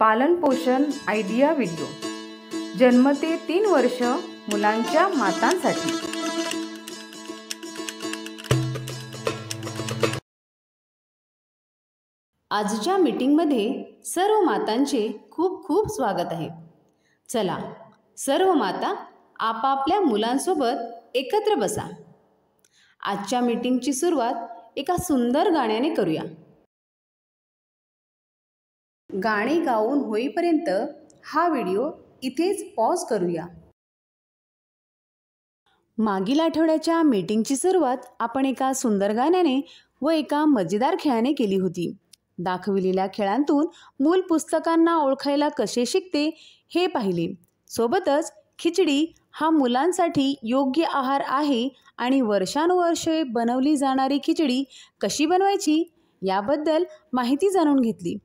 पालन पोषण idea video जन्म ते 3 वर्ष मुलांच्या मातांसाठी। आजच्या मीटिंगमध्ये सर्व मातांचे खूप खूप स्वागत आहे। चला सर्व माता आपापल्या मुलांसोबत एकत्र बसा। आजच्या मीटिंगची सुरुवात एका सुंदर गाण्याने करूया। गाणे गाऊन होईपर्यंत हा व्हिडिओ इथेच पॉज करूया। मागील आठवड्याच्या मीटिंगची सुरुवात आपण एका सुंदर गाण्याने व एका मजेदार खेळाने केली होती। दाखविलेल्या खेळांतून मूल पुस्तकांना ओळखायला कसे शिकते हे पाहिले। सोबतच खिचडी हा मुलांसाठी योग्य आहार आहे आणि वर्षानुवर्षे बनवली जाणारी खिचडी कशी बनवायची याबद्दल माहिती जाणून घेतली।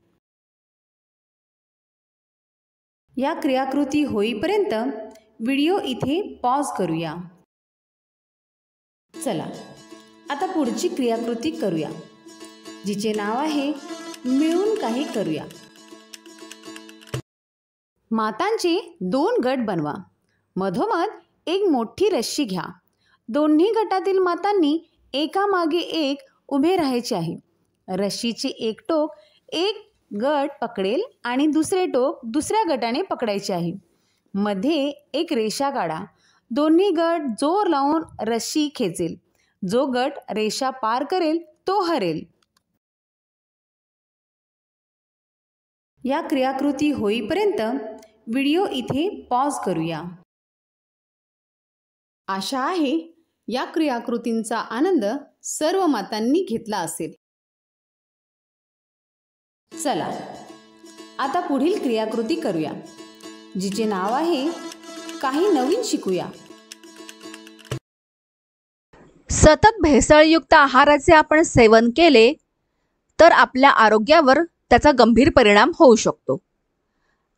या क्रियाकृती होईपर्यंत व्हिडिओ इथे पॉज करूया। चला आता पुढची क्रियाकृती करूया, जिचे नाव आहे मिळून काही करूया। मातांचे 2 गट बनवा। मधोमध एक मोठी रस्सी घ्या। दोन्ही गटातील मातांनी एकामागे एक उभे राहायचे आहे। रस्सीचे एक टोक एक गट पकडेल आणि दुसरे टोक दुसऱ्या गटाने पकडायचे आहे। मध्ये एक रेषा काढा। दोन्ही गट जोर लावून रस्सी खेचेल। जो गट रेषा पार करेल तो हरेल। या क्रियाकृती होईपर्यंत व्हिडिओ इथे पॉज करूया। आशा आहे या क्रियाकृतींचा आनंद सर्व मातांनी घेतला असेल। चला आता पुढील क्रियाकृती करूया, जिचे नाव आहे काही नवीन शिकूया। सतत भेसळयुक्त आहाराचे आपण सेवन केले तर आपल्या आरोग्यावर त्याचा गंभीर परिणाम होऊ शकतो।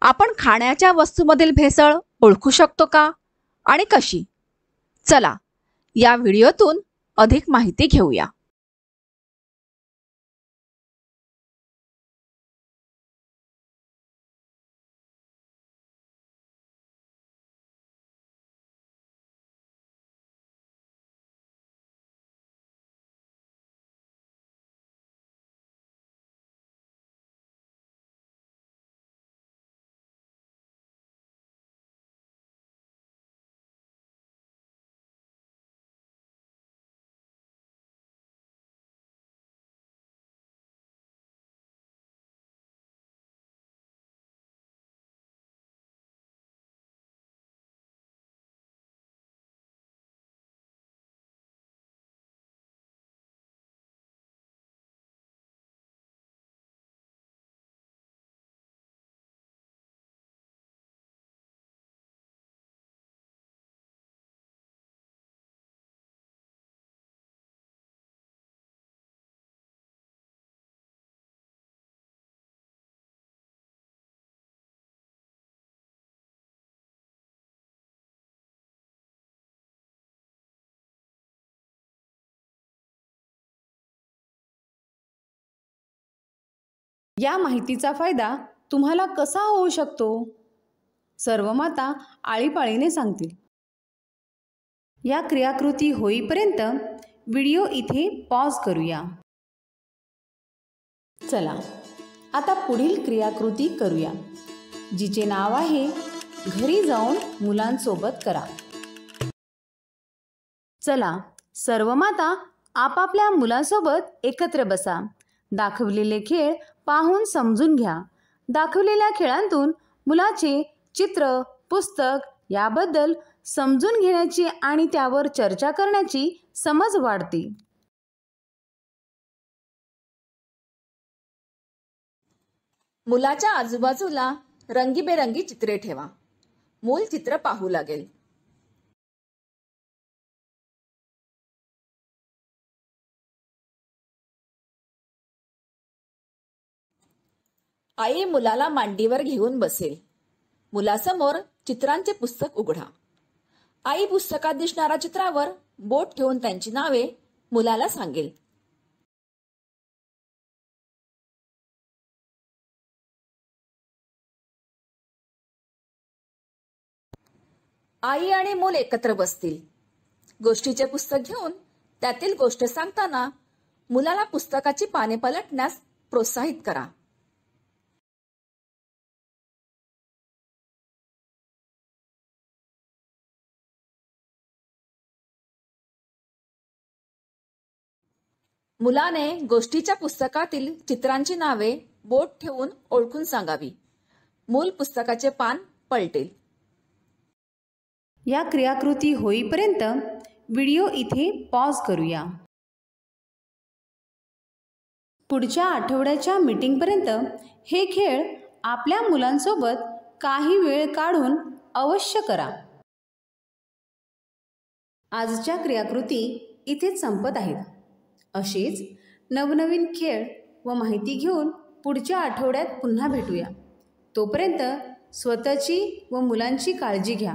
आपण खाण्याच्या वस्तूंमधील भेसळ ओळखू शकतो का आणि कशी? चला या व्हिडिओतून अधिक माहिती घेऊया। या माहितीचा फायदा तुम्हाला कसा होऊ शकतो? सर्व माता आळीपाळीने सांगतील। या क्रियाकृती होईपर्यंत व्हिडिओ इथे पॉज करूया। चला आता पुढील क्रियाकृती करूया, जिचे नाव आहे घरी जाऊन मुलांसोबत करा। चला सर्व माता आपापल्या मुलांसोबत एकत्र बसा। दाखवलेले खेळ पाहून समजून घ्या। दाखवलेल्या खेळांतून मुलाचे चित्र, पुस्तक याबद्दल समजून घेण्याची आणि त्यावर चर्चा करण्याची समज वाढते। मुलाच्या आजूबाजूला रंगीबेरंगी चित्रे ठेवा। मूल चित्र पाहू लागेल। आई मुलाला मांडीवर घेऊन बसेल। मुलासमोर चित्रांचे पुस्तक उघडा। आई पुस्तकात दिसणाऱ्या चित्रावर बोट ठेवून त्यांची नावे मुलाला सांगेल। आई आणि मूल एकत्र बसतील. गोष्टीचे पुस्तक घेऊन त्यातील गोष्ट सांगताना मुलाला पुस्तकाची पाने पलटण्यास प्रोत्साहित करा. मुलाने गोष्टीच्या पुस्तकातील चित्रांची नावे बोट ठेवून ओळखून सांगावी. मूल पुस्तकाचे पान पलटेल. या क्रियाकृती होईपर्यंत व्हिडिओ इथे पॉज करूया. पुढच्या आठवड्याच्या मीटिंगपर्यंत हे खेळ आपल्या मुलांसोबत काही वेळ काढून अवश्य करा. आजच्या क्रियाकृती इथेच संपत आहेत. अशीच नवनवीन खेळ व माहिती घेऊन पुढच्या आठवड्यात पुन्हा भेटूया. तोपर्यंत स्वतःची व मुलांची काळजी घ्या.